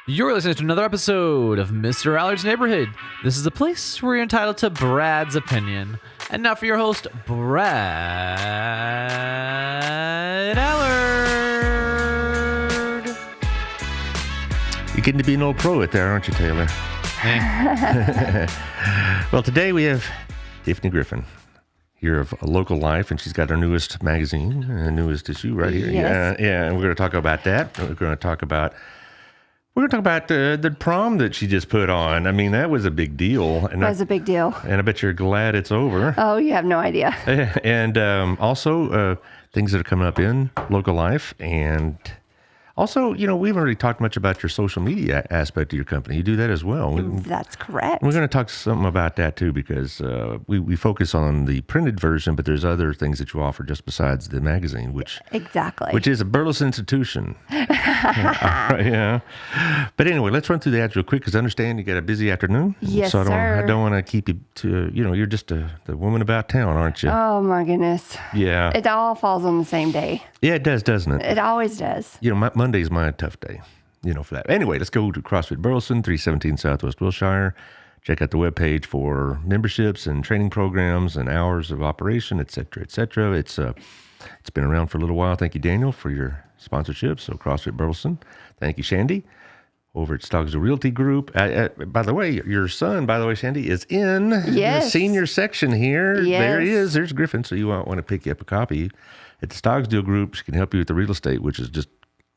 You're listening to another episode of Mr. Allard's Neighborhood. This is a place where you're entitled to Brad's opinion. And now for your host, Brad Allard. You're getting to be an old pro at there, aren't you, Taylor? Well, today we have Tiffany Griffin here of Local Life, and she's got our newest magazine, newest issue right here. Yes. Yeah, and we're going to talk about that. We're going to talk about the prom that she just put on. I mean, that was a big deal. It was a big deal. And I bet you're glad it's over. Oh, you have no idea. And also things that are coming up in Local Life. And also, we haven't really talked much about your social media aspect of your company. You do that as well. That's correct. We're going to talk something about that too, because we focus on the printed version, but there's other things that you offer just besides the magazine, which is a Burleson institution. Yeah. But anyway, let's run through the ads real quick, because I understand you got a busy afternoon. Yes, so sir. I don't want to keep you to, you're just the woman about town, aren't you? Oh, my goodness. Yeah. It all falls on the same day. Yeah, it does, doesn't it? It always does. Monday's my tough day, for that. Anyway, let's go to CrossFit Burleson, 317 Southwest Wilshire. Check out the webpage for memberships and training programs and hours of operation, et cetera, et cetera. It's been around for a little while. Thank you, Daniel, for your sponsorship. So CrossFit Burleson. Thank you, Shandy, over at Stoggsville Realty Group. By the way, your son, Shandy, is in the senior section here. Yes. There he is. There's Griffin. So you might want to pick you up a copy at the Stoggsville Group. She can help you with the real estate, which is just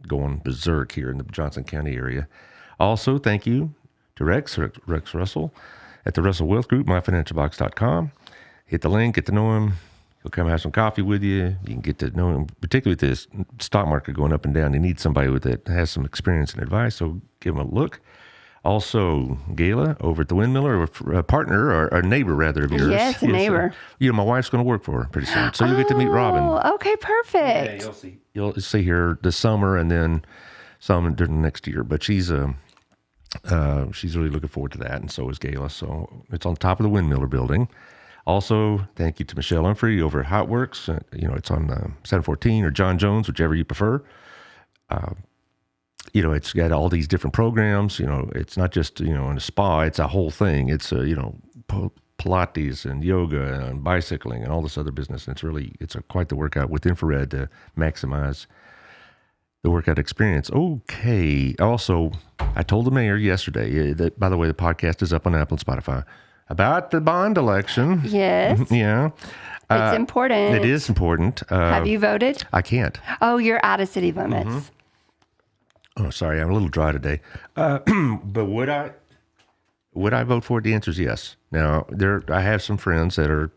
going berserk here in the Johnson County area. Also, thank you to Rex Russell at the Russell Wealth Group, myfinancialbox.com. Hit the link, get to know him. He'll come have some coffee with you. You can get to know him, particularly with this stock market going up and down. You need somebody that has some experience and advice, so give him a look. Also, Gayla over at the Windmiller, a partner or a neighbor, rather, of yours. Yes, a neighbor. My wife's going to work for her pretty soon, so you'll get to meet Robin. Oh, okay, perfect. Yeah, you'll see her this summer and then some during the next year. But she's really looking forward to that, and so is Gayla. So it's on top of the Windmiller building. Also, thank you to Michelle Humphrey over at Hotworks. It's on 714 or John Jones, whichever you prefer. It's got all these different programs. It's not just, in a spa. It's a whole thing. It's, Pilates and yoga and bicycling and all this other business. And it's quite the workout with infrared to maximize the workout experience. Okay. Also, I told the mayor yesterday that, by the way, the podcast is up on Apple and Spotify about the bond election. Yes. Yeah. It's important. It is important. Have you voted? I can't. Oh, you're out of city limits. Mm-hmm. Oh, sorry, I'm a little dry today. But would I vote for it? The answer is yes. Now, I have some friends that are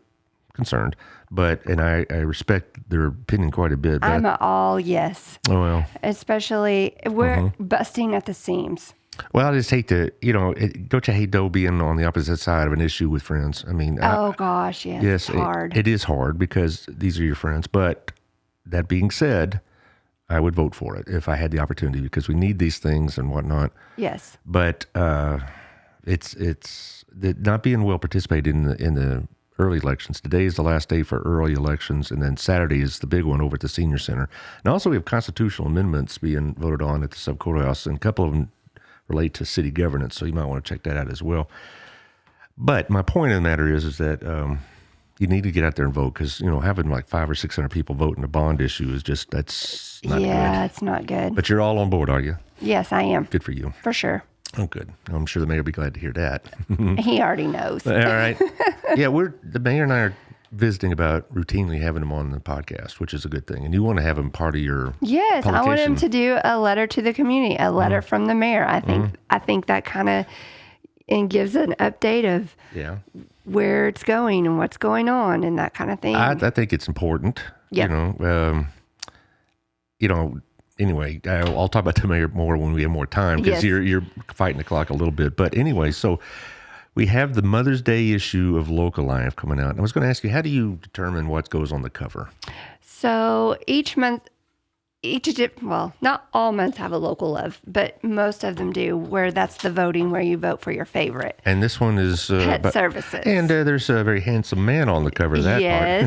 concerned, and I respect their opinion quite a bit. But I'm all yes. Oh, well. Especially, we're busting at the seams. Well, I just hate to, don't you hate though being on the opposite side of an issue with friends? I mean, Gosh, yes, it's hard. It is hard because these are your friends. But that being said, I would vote for it if I had the opportunity, because we need these things and whatnot. Yes. But it's not being well participated in the early elections. Today is the last day for early elections, and then Saturday is the big one over at the Senior Center. And also we have constitutional amendments being voted on at the sub-courthouse, and a couple of them relate to city governance, so you might want to check that out as well. But my point of the matter is that you need to get out there and vote, because having like 500 or 600 people vote in a bond issue is that's not good. Yeah, it's not good. But you're all on board, are you? Yes, I am. Good for you. For sure. Oh, good. I'm sure the mayor will be glad to hear that. He already knows. All right. Yeah, the mayor and I are visiting about routinely having him on the podcast, which is a good thing. And you want to have him part of your Yes, I want him to do a letter to the community, a letter from the mayor. I think that kind of gives an update of where it's going and what's going on and that kind of thing. I think it's important. Yeah. Anyway, I'll talk about the mayor more when we have more time, because you're fighting the clock a little bit. But anyway, so we have the Mother's Day issue of Local Life coming out. And I was going to ask you, how do you determine what goes on the cover? So each month, not all months have a local love, but most of them do, where that's the voting, where you vote for your favorite. And this one is Pet Services. And there's a very handsome man on the cover of that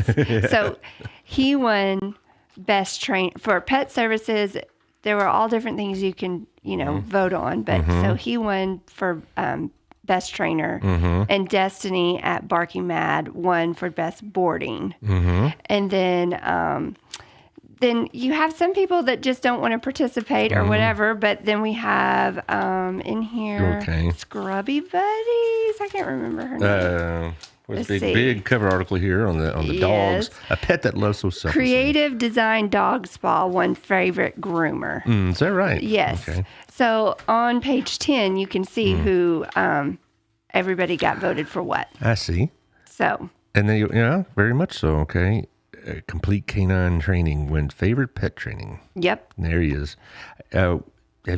part. Yes. So he won best train for Pet Services. there were all different things you can, vote on. But so he won for best trainer, and Destiny at Barking Mad won for best boarding. And then you have some people that just don't want to participate or whatever. But then we have in here Scrubby Buddies. I can't remember her name. With a big cover article here on the dogs. A pet that loves so selflessly. Creative Design Dog Spa won favorite groomer. Is that right? Yes. Okay. So on page 10, you can see who everybody got voted for what. I see. So. And then, very much so. Okay. Complete Canine Training wins favorite pet training. Yep. There he is. Have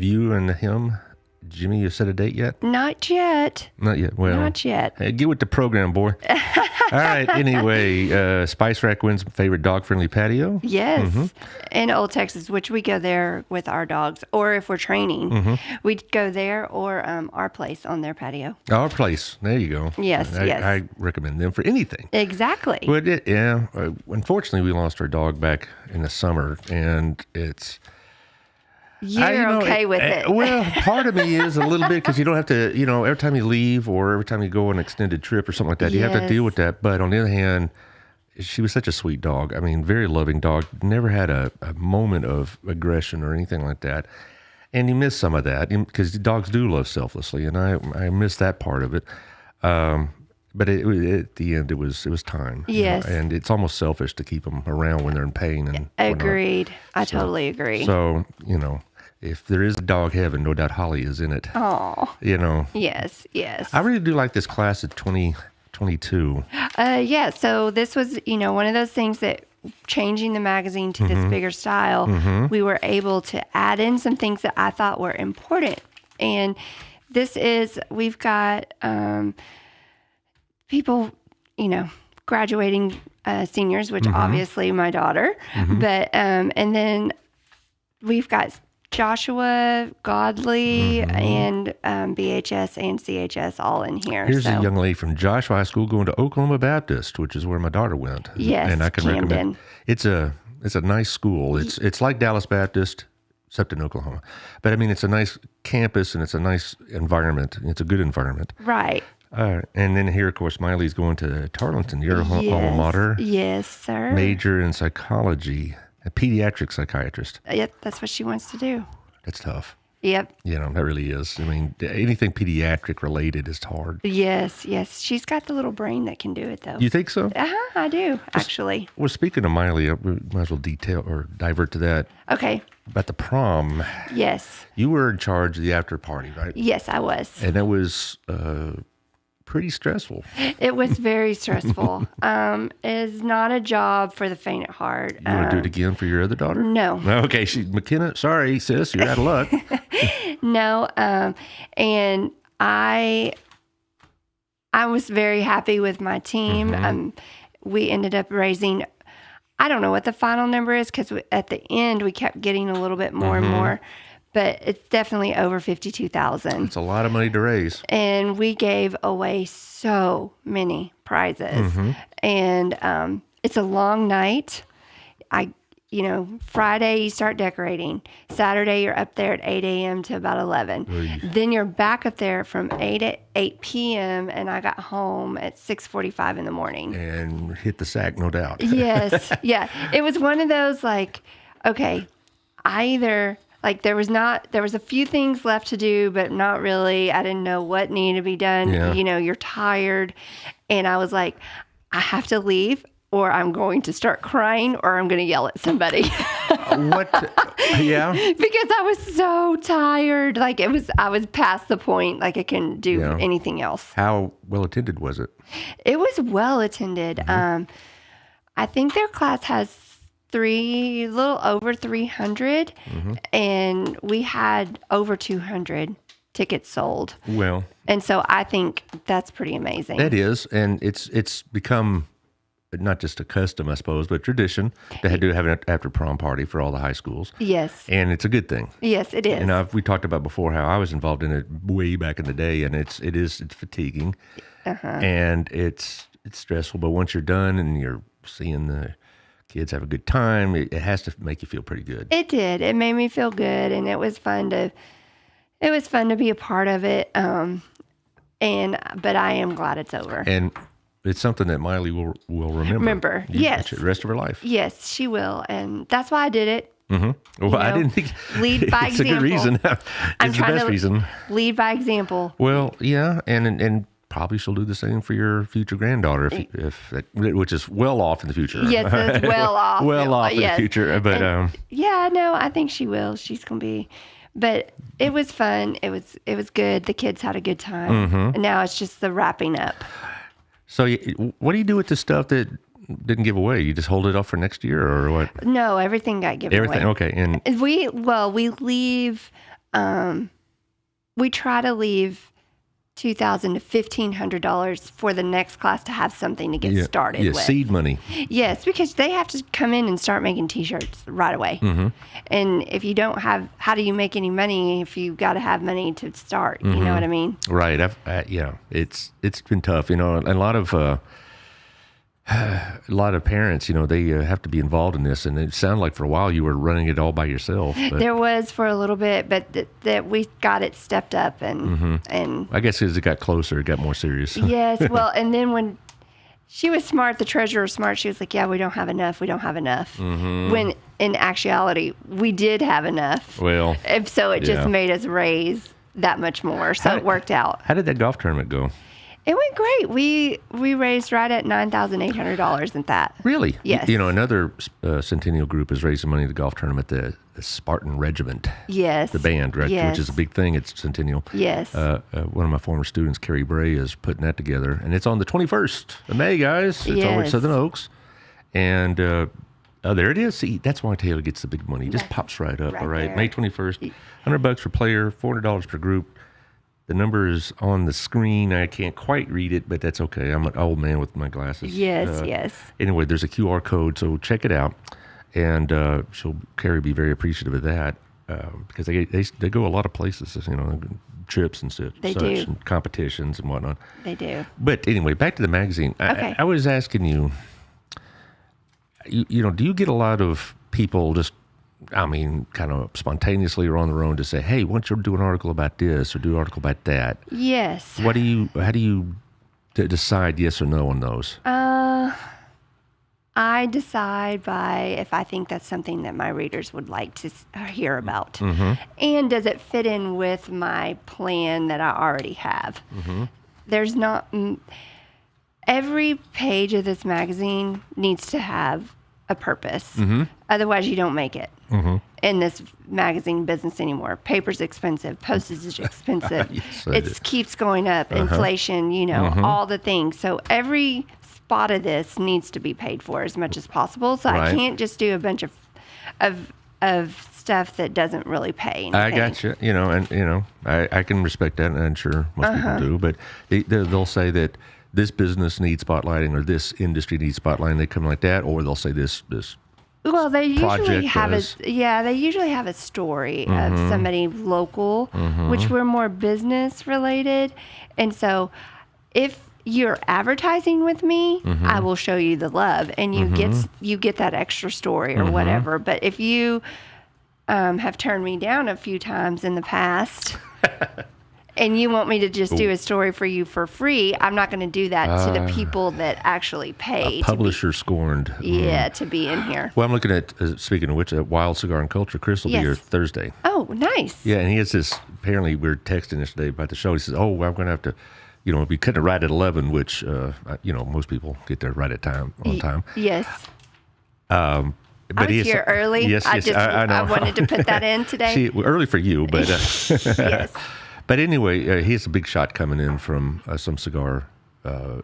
you and him, Jimmy, you set a date yet? Not yet. Not yet. Well, not yet. Hey, get with the program, boy. All right. Anyway, Spice Rack wins favorite dog-friendly patio. Yes. In Old Texas, which we go there with our dogs, or if we're training, we'd go there or our place on their patio. Our place. There you go. Yes, yes. I recommend them for anything. Exactly. Well, unfortunately, we lost our dog back in the summer, and it's... You're okay with it. Well, part of me is a little bit because you don't have to, every time you leave or every time you go on an extended trip or something like that, you have to deal with that. But on the other hand, she was such a sweet dog. I mean, very loving dog. Never had a moment of aggression or anything like that. And you miss some of that because dogs do love selflessly, and I miss that part of it. But at the end, it was time. Yes. And it's almost selfish to keep them around when they're in pain. And agreed. I totally agree. So, if there is a dog heaven, no doubt Holly is in it. Oh. Yes, yes. I really do like this class of 2022. Yeah, so this was, one of those things that changing the magazine to this bigger style, we were able to add in some things that I thought were important. And we've got people, graduating seniors, which obviously my daughter, but, and then we've got Joshua, Godly, and BHS and CHS all in here. Here's a young lady from Joshua High School going to Oklahoma Baptist, which is where my daughter went. Yes, and I can recommend. It's a nice school. It's like Dallas Baptist, except in Oklahoma. But I mean, it's a nice campus and it's a nice environment. It's a good environment. Right. And then here, of course, Miley's going to Tarleton, your alma mater. Yes, sir. Major in psychology. A pediatric psychiatrist. Yep, that's what she wants to do. That's tough. Yep. That really is. I mean, anything pediatric related is hard. Yes, yes. She's got the little brain that can do it, though. You think so? I do, actually. Well, speaking of Miley, we might as well divert to that. Okay. About the prom. Yes. You were in charge of the after party, right? Yes, I was. And that was pretty stressful. It was very stressful. It is not a job for the faint at heart. You want to do it again for your other daughter? No. Okay, McKenna, sorry, sis, you're out of luck. No, and I was very happy with my team. We ended up raising, I don't know what the final number is because at the end we kept getting a little bit more and more. But it's definitely over $52,000. It's a lot of money to raise. And we gave away so many prizes. And it's a long night. Friday you start decorating. Saturday you're up there at 8 a.m. to about 11. Then you're back up there from 8 p.m. and I got home at 6:45 in the morning. And hit the sack, no doubt. Yes. Yeah. It was one of those okay, there was a few things left to do, but not really. I didn't know what needed to be done. Yeah. You're tired. And I was like, I have to leave or I'm going to start crying or I'm going to yell at somebody. What? Yeah. Because I was so tired. I was past the point. I couldn't do anything else. How well attended was it? It was well attended. I think their class has a little over 300, and we had over 200 tickets sold. Well, and so I think that's pretty amazing. That is, and it's become not just a custom, I suppose, but tradition to have an after prom party for all the high schools. Yes, and it's a good thing. Yes, it is. And we talked about before how I was involved in it way back in the day, and it's fatiguing, and it's stressful. But once you're done and you're seeing the kids have a good time. It has to make you feel pretty good. It did. It made me feel good, and it was fun to be a part of it. But I am glad it's over. And it's something that Miley will remember. Yes. The rest of her life. Yes, she will, and that's why I did it. Mm-hmm. Well, I didn't think lead by it's example. a good reason. It's the best reason. Lead by example. Well, yeah, and probably she'll do the same for your future granddaughter, which is well off in the future. Yes, it's well off. well off in the future, but yeah, no, I think she will. She's gonna be. But it was fun. It was good. The kids had a good time. And now it's just the wrapping up. So, what do you do with the stuff that didn't give away? You just hold it off for next year, or what? No, everything got given away. Everything, okay. And we leave. We try to leave $2,000 to $1,500 for the next class to have something to get started with. Seed money. Yes, because they have to come in and start making T-shirts right away. And if you don't have, how do you make any money if you've got to have money to start? You know what I mean? Right. It's been tough. And a lot of parents, they have to be involved in this. And it sounded like for a while you were running it all by yourself. But there was for a little bit, but that we got it stepped up. And I guess as it got closer, it got more serious. Yes. Well, and then when she was smart, the treasurer was smart, she was like, yeah, we don't have enough. We don't have enough. When in actuality, we did have enough. Well. And so it just made us raise that much more. So it worked out. How did that golf tournament go? It went great. We raised right at $9,800 in that. Really? Yes. Another Centennial group is raising money at the golf tournament, the Spartan Regiment. Yes. The band, right? Yes. Which is a big thing at Centennial. Yes. One of my former students, Carrie Bray, is putting that together. And it's on the 21st of May, guys. It's over at Southern Oaks. And there it is. See, that's why Taylor gets the big money. He just pops right up. Right all right. there. May 21st, $100 per player, $400 per group. The number is on the screen. I can't quite read it, but that's okay. I'm an old man with my glasses. Yes. Anyway, there's a QR code, so check it out. And Carrie be very appreciative of that because they go a lot of places, trips and such, They do. and competitions and whatnot. They do. But anyway, back to the magazine. Okay. I was asking you, do you get a lot of people just, kind of spontaneously or on their own to say, hey, why don't you do an article about this or do an article about that? Yes. How do you decide yes or no on those? I decide by if I think that's something that my readers would like to hear about. And does it fit in with my plan that I already have? There's not... Every page of this magazine needs to have a purpose. Otherwise, you don't make it in this magazine business anymore. Paper's expensive. Postage is expensive. Yes, it keeps going up. Inflation, all the things. So every spot of this needs to be paid for as much as possible. So I can't just do a bunch of stuff that doesn't really pay anything. I got you. I can respect that, and I'm sure most people do. But they'll say that this business needs spotlighting or this industry needs spotlighting. They come like that, or they'll say this. Well, they usually have does. they usually have a story of somebody local, which we're more business related. And so if you're advertising with me, I will show you the love and you get that extra story or whatever. But if you have turned me down a few times in the past and you want me to just do a story for you for free, I'm not going to do that to the people that actually pay. Publisher scorned. Yeah, to be in here. Well, I'm looking at, speaking of which, Wild Cigar and Culture. Chris will be here Thursday. Oh, nice. Yeah, and he has this, apparently we were texting yesterday about the show. He says, well, I'm going to have to, be cutting it right at 11, which, most people get there right at time, on time. Yes. But I was here early. Yes, I know. I wanted to put that in today. Early for you, but... Yes. But anyway, he has a big shot coming in from some cigar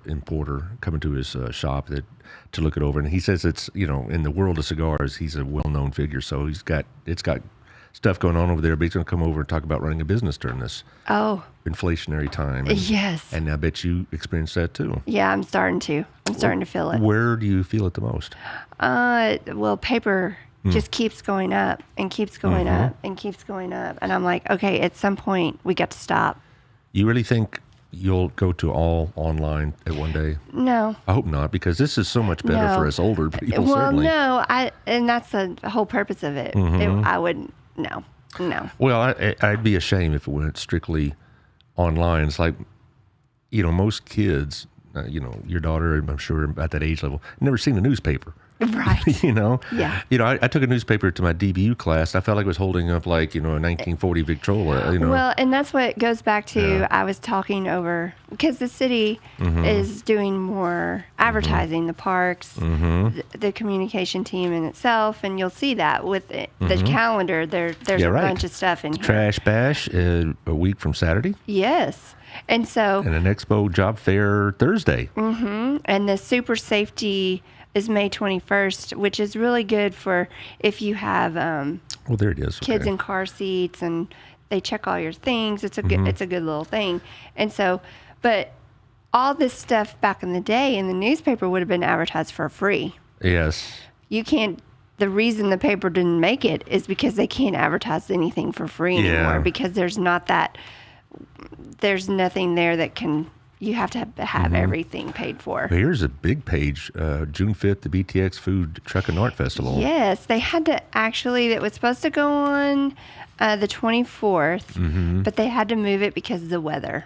importer coming to his shop to look it over. And he says it's, in the world of cigars, he's a well-known figure. So it's got stuff going on over there, but he's going to come over and talk about running a business during this inflationary time. Yes. And I bet you experienced that too. Yeah, I'm starting to feel it. Where do you feel it the most? Well, paper just keeps going up and keeps going up and keeps going up. And I'm like, okay, at some point we got to stop. You really think you'll go to all online at one day? No. I hope not, because this is so much better for us older people. Well, certainly. no, and that's the whole purpose of it. I wouldn't. No. Well, I'd be ashamed if it went strictly online. It's like, most kids, your daughter, I'm sure at that age level, never seen a newspaper. Right. Yeah. I took a newspaper to my DBU class. I felt like I was holding up like, a 1940 Victrola, Well, and that's what it goes back to. I was talking over, because the city is doing more advertising, the parks, the communication team in itself, and you'll see that with the calendar. There's a bunch of stuff in here. Trash Bash a week from Saturday. Yes. And so. And an Expo Job Fair Thursday. And the Super Safety is May 21st, which is really good for if you have well, there it is. Kids in car seats, and they check all your things. It's a good little thing. And so, but all this stuff back in the day in the newspaper would have been advertised for free. Yes. You can't. The reason the paper didn't make it is because they can't advertise anything for free anymore, because there's nothing there that can. You have to have everything paid for. Well, here's a big page, June 5th, the BTX Food Truck and Art Festival. Yes, they had to actually, it was supposed to go on the 24th, but they had to move it because of the weather.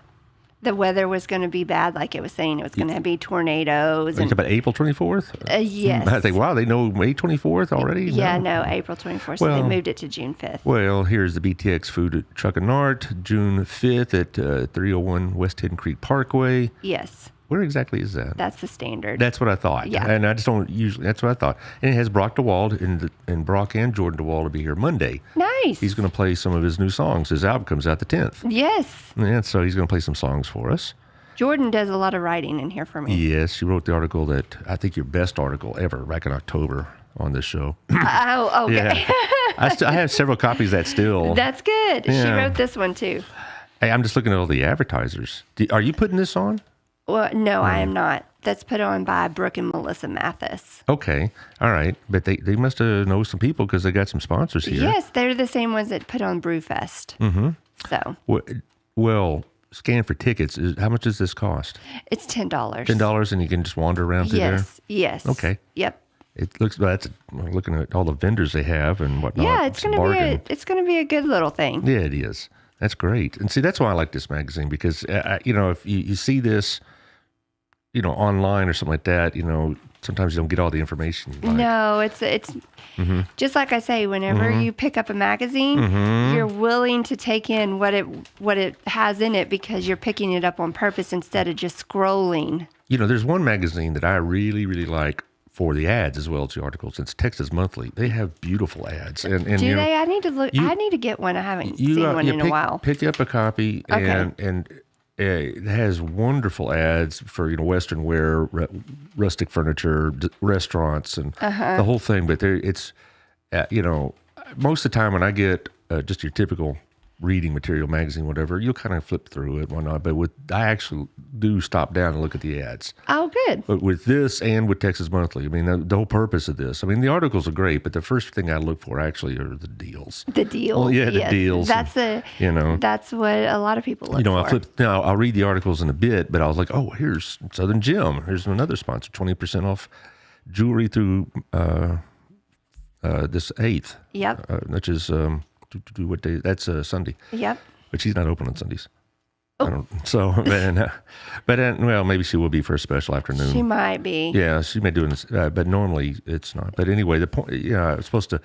The weather was going to be bad, like it was saying. It was going to be tornadoes. Are you talking about April 24th? Yes. I think, wow, they know May 24th already? Yeah, no, April 24th. So they moved it to June 5th. Well, here's the BTX Food Truck and Art, June 5th at 301 West Hidden Creek Parkway. Yes. Where exactly is that? That's the standard. That's what I thought. Yeah. And I just don't usually, that's what I thought. And it has Brock DeWald and Brock and Jordan DeWald to be here Monday. Nice. He's going to play some of his new songs. His album comes out the 10th. Yes. Yeah, so he's going to play some songs for us. Jordan does a lot of writing in here for me. Yes, she wrote the article that, I think your best article ever, back in October on this show. Oh, okay. Yeah. I have several copies of that still. That's good. Yeah. She wrote this one too. Hey, I'm just looking at all the advertisers. Are you putting this on? Well, no, I am not. That's put on by Brooke and Melissa Mathis. Okay. All right. But they must have know some people because they got some sponsors here. Yes, they're the same ones that put on Brewfest. So. Well, scan for tickets. How much does this cost? It's $10. $10 and you can just wander around through there? Yes. Okay. Yep. It looks, looking at all the vendors they have and whatnot. Yeah, it's gonna be a good little thing. Yeah, it is. That's great. And see, that's why I like this magazine because, if you see this, online or something like that, sometimes you don't get all the information. No, it's just like I say, whenever you pick up a magazine, you're willing to take in what it has in it because you're picking it up on purpose instead of just scrolling. There's one magazine that I really, really like for the ads as well as the articles. It's Texas Monthly. They have beautiful ads. And do they? I need to look. I need to get one. I haven't seen one in a while. Pick up a copy and it has wonderful ads for Western wear, rustic furniture, restaurants, and the whole thing. But it's most of the time when I get just your typical reading material, magazine, whatever, you'll kind of flip through it, whatnot. But I actually do stop down and look at the ads. Oh, good. But with this and with Texas Monthly, I mean, the whole purpose of this, I mean, the articles are great, but the first thing I look for actually are the deals. The deals. Well, yeah, the deals. That's that's what a lot of people look for. I'll read the articles in a bit, but I was like, oh, here's Southern Gem. Here's another sponsor, 20% off jewelry through this 8th. Yep. Which is, what day? That's Sunday. Yep. But she's not open on Sundays. Oh. Well, maybe she will be for a special afternoon. She might be. Yeah, she may do this, but normally it's not. But anyway, the point, it's supposed to,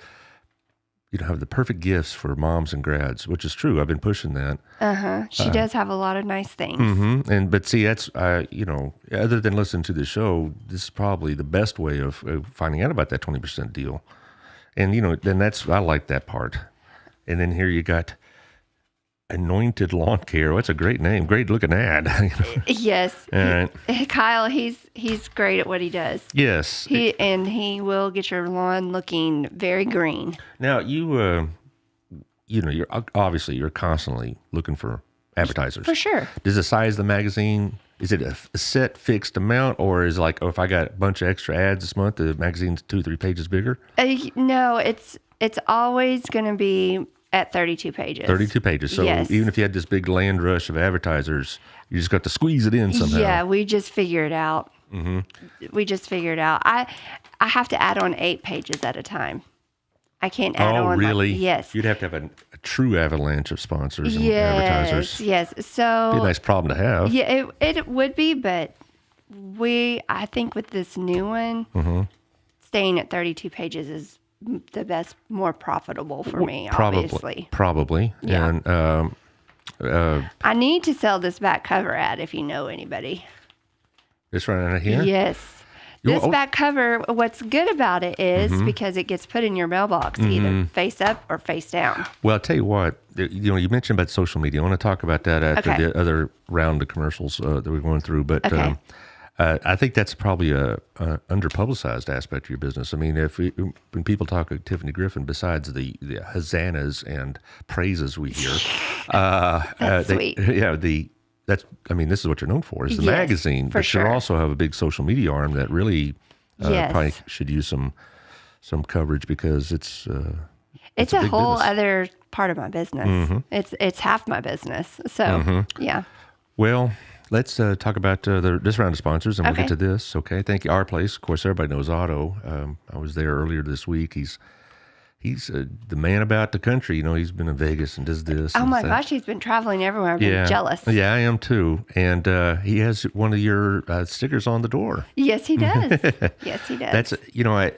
have the perfect gifts for moms and grads, which is true. I've been pushing that. She does have a lot of nice things. But see, that's other than listening to the show, this is probably the best way of finding out about that 20% deal. And then I like that part. And then here you got Anointed Lawn Care. That's a great name. Great looking ad. Yes. All right. Kyle, he's great at what he does. Yes. He will get your lawn looking very green. Now you're obviously you're constantly looking for advertisers. For sure. Does the size of the magazine, is it a set fixed amount, or is it like, if I got a bunch of extra ads this month, the magazine's 2-3 pages bigger? No, it's always going to be At 32 pages. 32 pages. So Yes. even if you had this big land rush of advertisers, you just got to squeeze it in somehow. Yeah, we just figure it out. We just figure it out. I have to add on 8 pages at a time. I can't add on. Oh, really? Yes. You'd have to have a true avalanche of sponsors and advertisers. Yes. So Be a nice problem to have. yeah, it would be, but I think with this new one, staying at 32 pages is the best, more profitable for me, obviously. Probably. Yeah. And I need to sell this back cover ad if you know anybody. this right out here? Yes. This back cover, what's good about it is because it gets put in your mailbox either face up or face down. Well, I'll tell you what, you mentioned about social media. I want to talk about that after Okay. the other round of commercials that we're going through. But Okay. I think that's probably a under-publicized aspect of your business. I mean, when people talk of Tiffany Griffin, besides the hosannas and praises we hear, That's sweet. this is what you're known for, is the Yes, magazine. for But sure. you also have a big social media arm that really Yes. probably should use some coverage because it's It's a a big whole business. other part of my business. It's half my business. So, yeah. Well, let's talk about this round of sponsors, and we'll get Okay. to this. Okay, thank you. Our Place, of course, everybody knows Otto. I was there earlier this week. He's the man about the country. You know, he's been in Vegas and does this. Oh and my that. gosh, he's been traveling everywhere. I've been jealous. Yeah, I am too. And he has one of your stickers on the door. Yes, he does. Yes, he does. That's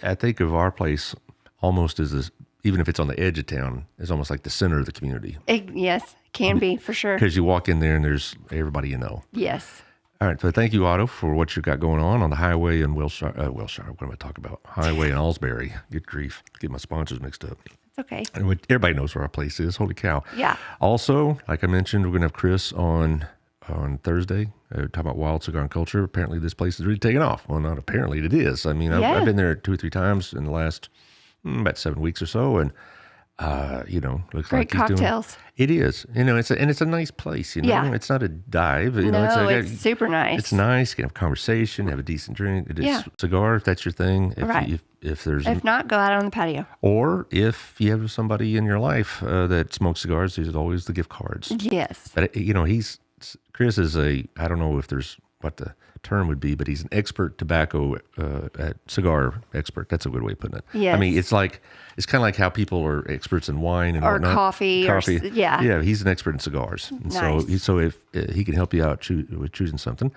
I think of Our Place almost as this, even if it's on the edge of town, it's almost like the center of the community. Yes, can be for sure. Because you walk in there and there's everybody you know. Yes. All right, so thank you, Otto, for what you've got going on the highway in Wilshire. What am I talking about? Highway in Alsbury. Good grief. Get my sponsors mixed up. It's okay. And everybody knows where Our Place is. Holy cow. Yeah. Also, like I mentioned, we're going to have Chris on Thursday, talking about wild cigar and culture. Apparently, this place is really taking off. Well, not apparently, it is. I mean, Yeah. I've been there 2 or 3 times in the last about 7 weeks or so, and looks Great like he's doing. cocktails. It is, it's a nice place. Yeah. It's not a dive. It's super nice. It's nice. You can have conversation, have a decent drink. It is Yeah. cigar if that's your thing. Right. If there's If not, go out on the patio. or if you have somebody in your life that smokes cigars, there's always the gift cards. Yes. But Chris is I don't know if there's what the term would be, but he's an expert tobacco cigar expert. That's a good way of putting it. Yes. I mean, it's kind of like how people are experts in wine and Or whatnot. coffee. Yeah. Yeah, he's an expert in cigars. And Nice. So if he can help you out with choosing something.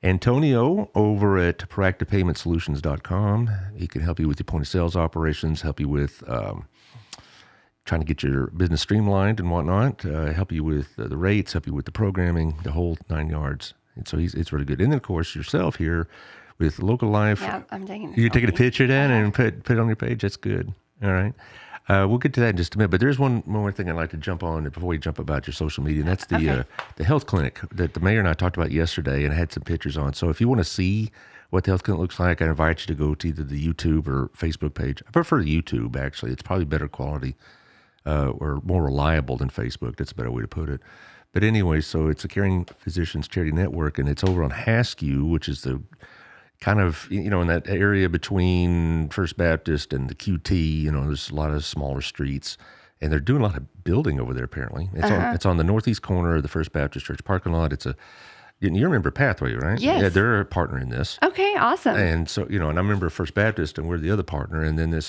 Antonio over at proactivepaymentsolutions.com. He can help you with your point of sales operations, help you with trying to get your business streamlined and whatnot, help you with the rates, help you with the programming, the whole 9 yards. And so it's really good. And then, of course, yourself here with Local Life. Yeah, I'm taking You're taking a selfie. picture of that and put it on your page. That's good. All right. We'll get to that in just a minute. But there's one more thing I'd like to jump on before we jump about your social media. And that's the health clinic that the mayor and I talked about yesterday and had some pictures on. So if you want to see what the health clinic looks like, I invite you to go to either the YouTube or Facebook page. I prefer YouTube, actually. It's probably better quality or more reliable than Facebook. That's a better way to put it. But anyway, so it's a Caring Physicians Charity Network, and it's over on Haskew, which is the kind of, in that area between First Baptist and the QT. There's a lot of smaller streets, and they're doing a lot of building over there, apparently. It's on the northeast corner of the First Baptist Church parking lot. You remember Pathway, right? Yes. Yeah, they're a partner in this. Okay, awesome. And so, and I remember First Baptist, and we're the other partner, and then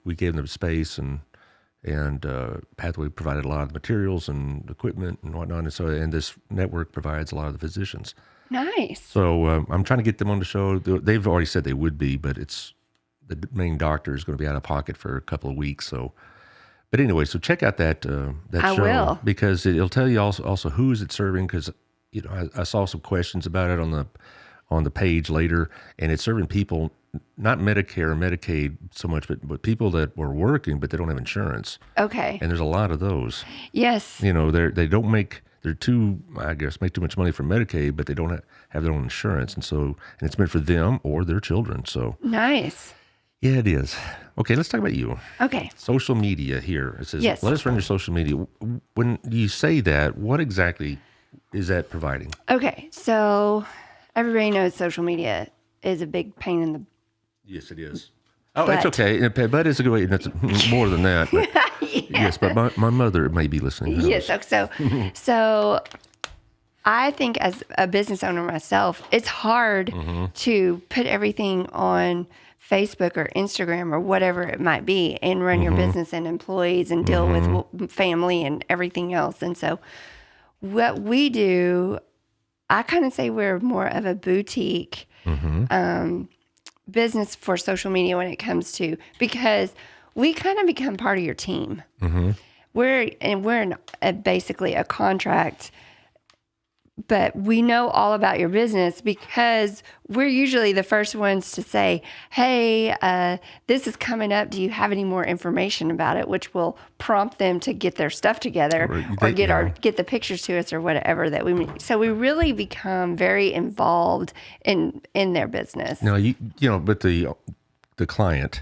we gave them space, and Pathway provided a lot of the materials and equipment and whatnot, and this network provides a lot of the physicians. Nice. So I'm trying to get them on the show. They've already said they would be, but the main doctor is going to be out of pocket for a couple of weeks. So, but anyway, so check out that show. I will. Because it'll tell you also who is it serving. Because I saw some questions about it on the page later, and it's serving people. Not Medicare or Medicaid so much, but people that were working, but they don't have insurance. Okay. And there's a lot of those. Yes. They don't make, make too much money from Medicaid, but they don't have their own insurance. And it's meant for them or their children. So Nice. yeah, it is. Okay, let's talk about you. Okay. Social media here. It says, Yes. let us run your social media. When you say that, what exactly is that providing? Okay. So everybody knows social media is a big pain in the. Yes, it is. Oh, But- it's okay. But it's a good way. That's more than that. But Yes, but my mother may be listening. Yes. So I think as a business owner myself, it's hard to put everything on Facebook or Instagram or whatever it might be and run your business and employees and deal with family and everything else. And so what we do, I kind of say we're more of a boutique business for social media when it comes to, because we kind of become part of your team. We're basically a contract, but we know all about your business because we're usually the first ones to say, hey, this is coming up. Do you have any more information about it? Which will prompt them to get their stuff together or get the pictures to us or whatever that we need. So we really become very involved in their business. No, but the client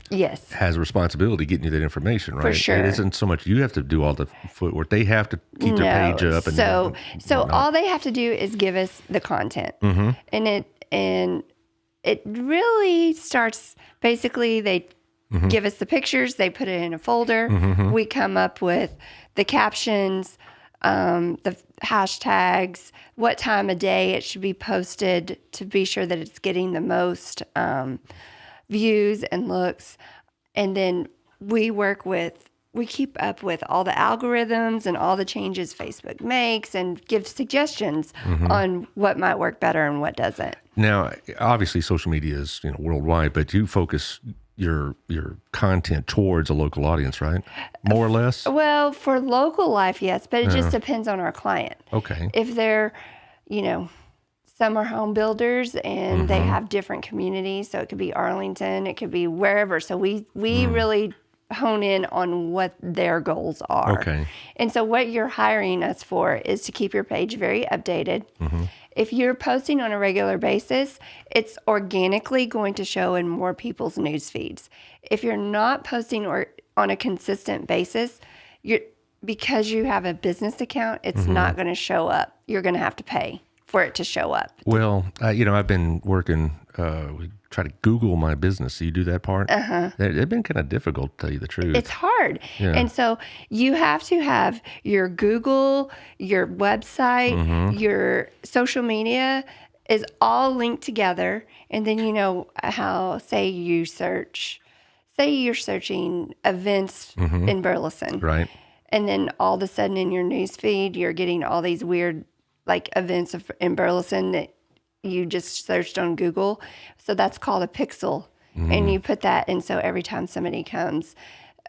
has a responsibility getting you that information, right? For sure. It isn't so much you have to do all the footwork. They have to keep their page up. So all they have to do is give us the content. And it really starts, basically they give us the pictures, they put it in a folder. We come up with the captions, the hashtags, what time of day it should be posted to be sure that it's getting the most views and looks. And then we keep up with all the algorithms and all the changes Facebook makes and give suggestions on what might work better and what doesn't. Now, obviously social media is worldwide, but you focus your content towards a local audience, right? More or less? Well, for local life, yes, but it just depends on our client. Okay. If they're, some are home builders and they have different communities. So it could be Arlington, it could be wherever. So we really hone in on what their goals are. Okay. And so what you're hiring us for is to keep your page very updated. If you're posting on a regular basis, it's organically going to show in more people's news feeds. If you're not posting on a consistent basis, because you have a business account, it's not going to show up. You're going to have to pay for it to show up. Well, I've been working, we try to Google my business. So you do that part? It's been kind of difficult, to tell you the truth. It's hard. Yeah. And so you have to have your Google, your website, your social media is all linked together. And then how, say you're searching events in Burleson. Right. And then all of a sudden in your news feed, you're getting all these weird events in Burleson that you just searched on Google. So that's called a pixel. And you put that in, so every time somebody comes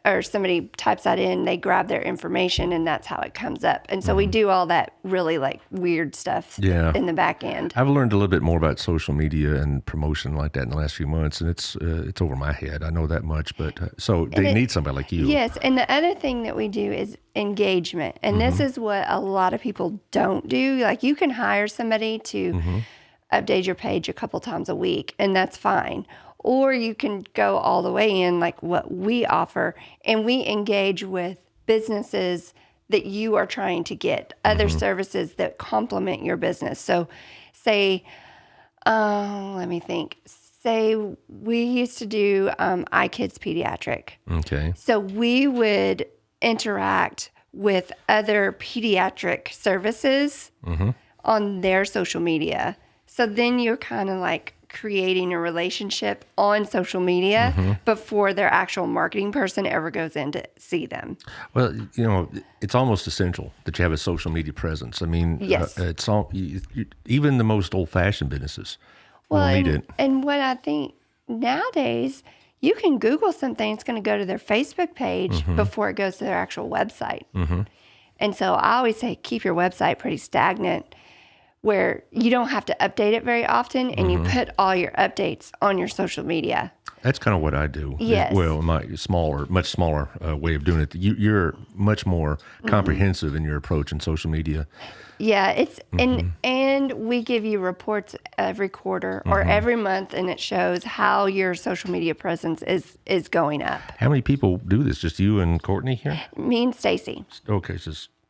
or somebody types that in, they grab their information and that's how it comes up. And so we do all that really weird stuff in the back end. I've learned a little bit more about social media and promotion like that in the last few months, and it's over my head. I know that much, but so they need somebody like you. Yes, and the other thing that we do is engagement. And this is what a lot of people don't do. You can hire somebody to update your page a couple times a week, and that's fine. Or you can go all the way in what we offer, and we engage with businesses that you are trying to get, other services that complement your business. So say, let me think. Say we used to do iKids Pediatric. Okay. So we would interact with other pediatric services on their social media. So then you're kind of creating a relationship on social media before their actual marketing person ever goes in to see them. Well, it's almost essential that you have a social media presence. I mean, yes. It's all, even the most old-fashioned businesses will need it. And what I think nowadays, you can Google something, it's going to go to their Facebook page before it goes to their actual website. And so I always say keep your website pretty stagnant, where you don't have to update it very often, and you put all your updates on your social media. That's kind of what I do. Yes. Well, my much smaller way of doing it. You're much more comprehensive in your approach in social media. Yeah, it's and we give you reports every quarter or every month, and it shows how your social media presence is going up. How many people do this? Just you and Courtney here? Me and Stacy. Okay,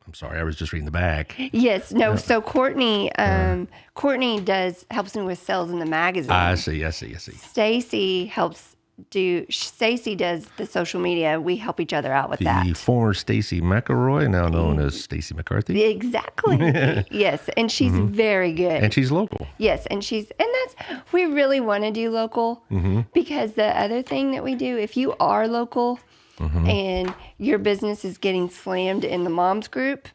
I'm sorry, I was just reading the back. Yes, no. So Courtney helps me with sales in the magazine. I see. Stacy helps Stacy does the social media. We help each other out with that. The former Stacy McElroy, now known as Stacy McCarthy. Exactly. Yes. And she's very good. And she's local. Yes. And we really want to do local because the other thing that we do, if you are local and your business is getting slammed in the moms group,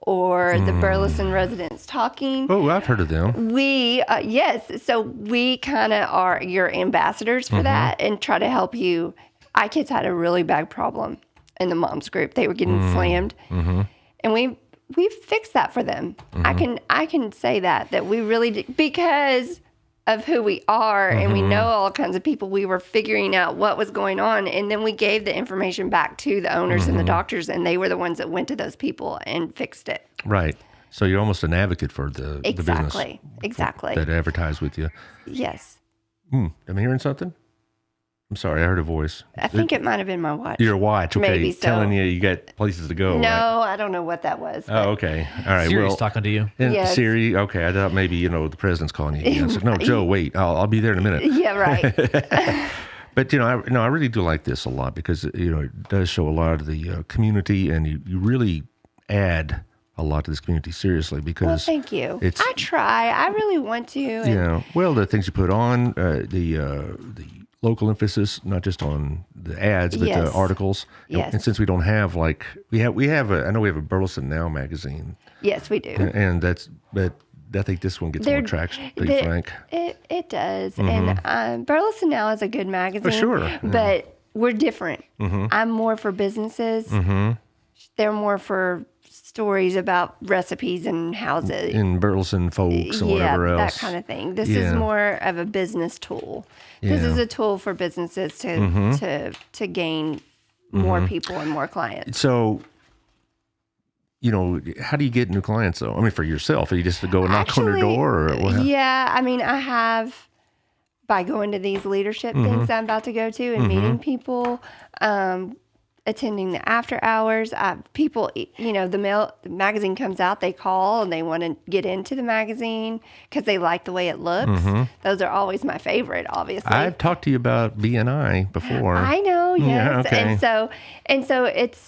or the Burleson Residents Talking. Oh, I've heard of them. Yes. So we kind of are your ambassadors for that and try to help you. iKids had a really bad problem in the moms group. They were getting slammed. And we fixed that for them. I can say that we really did, because of who we are and we know all kinds of people. We were figuring out what was going on, and then we gave the information back to the owners and the doctors, and they were the ones that went to those people and fixed it. Right. So you're almost an advocate for the business. Exactly. That advertise with you. Yes. Am I hearing something? I'm sorry, I heard a voice. I think it might have been my watch. Your watch, okay. Maybe so. Telling you got places to go. No, right? I don't know what that was. Oh, okay. All right. Siri's talking to you. Yes. Siri, okay. I thought maybe, the president's calling you again. So, no, Joe, wait. I'll be there in a minute. Yeah, right. But, I really do like this a lot because, it does show a lot of the community, and you really add a lot to this community, seriously, because... Well, thank you. I try. I really want to. Yeah. Well, the things you put on, the local emphasis, not just on the ads, but the articles. Yes. And since we don't have I know we have a Burleson Now magazine. Yes, we do. And but I think this one gets more traction, to be frank. It does. And Burleson Now is a good magazine. For sure. But we're different. I'm more for businesses. They're more for stories about recipes and houses. In Burleson folks and whatever else. That kind of thing. This is more of a business tool. This is a tool for businesses to gain more people and more clients. So, how do you get new clients, though? I mean, for yourself, you just go knock on their door? Or yeah, I mean, I have, by going to these leadership things I'm about to go to and meeting people, attending the after hours. People, the magazine comes out, they call and they want to get into the magazine because they like the way it looks. Those are always my favorite, obviously. I've talked to you about BNI before. I know, yes. Yeah, okay. And so it's,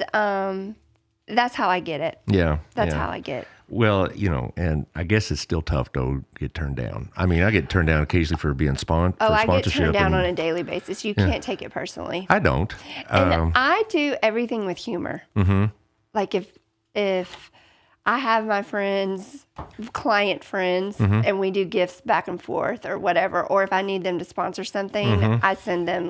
that's how I get it. Yeah. That's how I get. Well, and I guess it's still tough to get turned down. I mean, I get turned down occasionally for being sponsorship. I get turned down on a daily basis. You can't take it personally. I don't. And I do everything with humor. Like if I have my friends, client friends, and we do gifts back and forth or whatever, or if I need them to sponsor something, I send them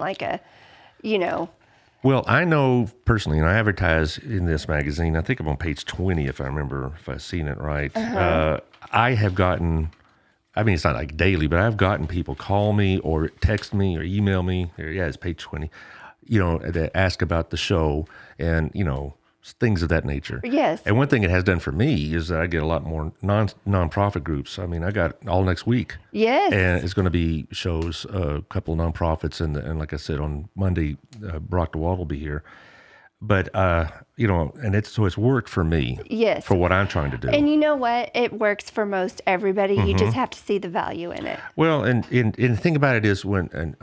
Well, I know personally, and I advertise in this magazine, I think I'm on page 20, if I've seen it right. I have gotten, it's not like daily, but I've gotten people call me or text me or email me. It's page 20, that ask about the show and, things of that nature. Yes. And one thing it has done for me is that I get a lot more nonprofit groups. I mean, I got all next week. Yes. And it's going to be shows, a couple of nonprofits, and like I said, on Monday, Brock DeWalt will be here. But, and it's worked for me. Yes. For what I'm trying to do. And you know what? It works for most everybody. You just have to see the value in it. Well, and the thing about it is when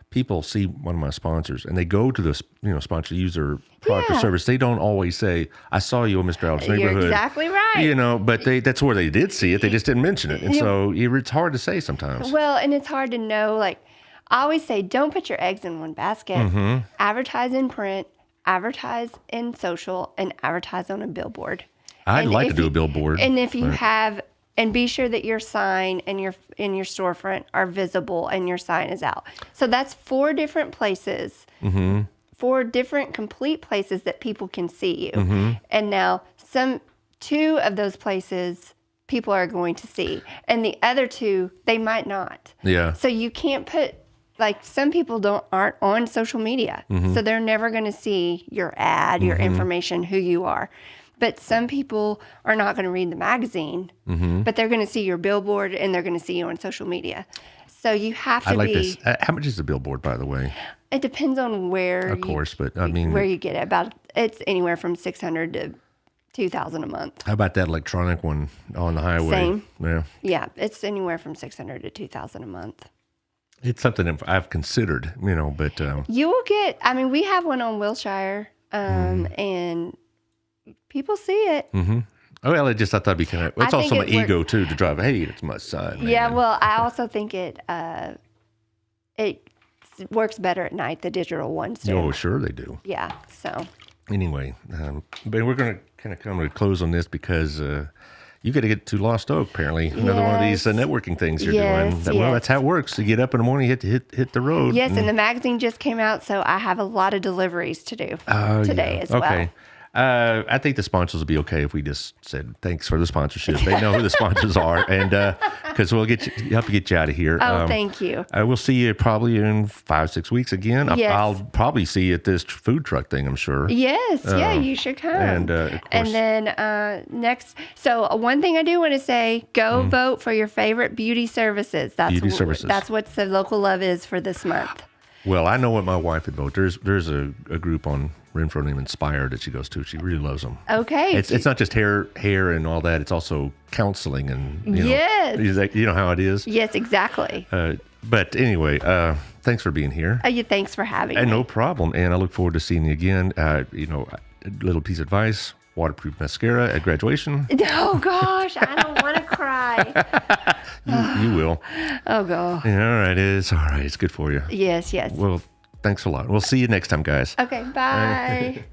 people see one of my sponsors and they go to this, sponsor, use their product or service, they don't always say, I saw you in Mr. Allard's neighborhood. You're exactly right. But that's where they did see it. They just didn't mention it. And so it's hard to say sometimes. Well, and it's hard to know. Like I always say, don't put your eggs in one basket. Advertise in print, advertise in social, and advertise on a billboard. I'd like to do a billboard. And if you have... And be sure that your sign and your storefront are visible and your sign is out. So that's 4 different places, 4 different complete places that people can see you. And now 2 of those places people are going to see, and the other 2 they might not. Yeah. So you can't put some people aren't on social media, so they're never going to see your ad, your information, who you are. But some people are not going to read the magazine, but they're going to see your billboard and they're going to see you on social media. So you have to I like this. How much is the billboard, by the way? It depends on where. Of course, but where you get it. It's anywhere from $600 to $2,000 a month. How about that electronic one on the highway? Same. Yeah. Yeah, it's anywhere from $600 to $2,000 a month. It's something that I've considered, but You will get. I mean, we have one on Wilshire, and people see it. oh well, I thought it'd be kind of. It's I also think my ego too to drive. Hey, it's my son. Yeah, man. well, I also think it works better at night. The digital ones do. Oh, sure they do. Yeah. So. Anyway, but we're going to kind of come to a close on this because you got to get to Lost Oak. Apparently, another one of these networking things you're doing. Well, that's how it works. You get up in the morning, hit the road. Yes, and the magazine just came out, so I have a lot of deliveries to do today as well. Okay. I think the sponsors will be okay if we just said thanks for the sponsorship. They know who the sponsors are, and because we'll help you get you out of here. Oh, thank you. We'll see you probably in 5-6 weeks again. Yes. I'll probably see you at this food truck thing, I'm sure. Yes, you should come. And of course, and then next, so one thing I do want to say: go vote for your favorite beauty services. That's what the local love is for this month. Well, I know what my wife would vote. There's a group on Renfro named Inspire that she goes to. She really loves them. Okay. It's not just hair and all that. It's also counseling and yes. You know how it is. Yes, exactly. But anyway, thanks for being here. Thanks for having me. No problem. And I look forward to seeing you again. A little piece of advice: waterproof mascara at graduation. Oh gosh, I don't want to cry. You will. Oh god. Yeah, all right. It's all right. It's good for you. Yes. Well, thanks a lot. We'll see you next time, guys. Okay. Bye.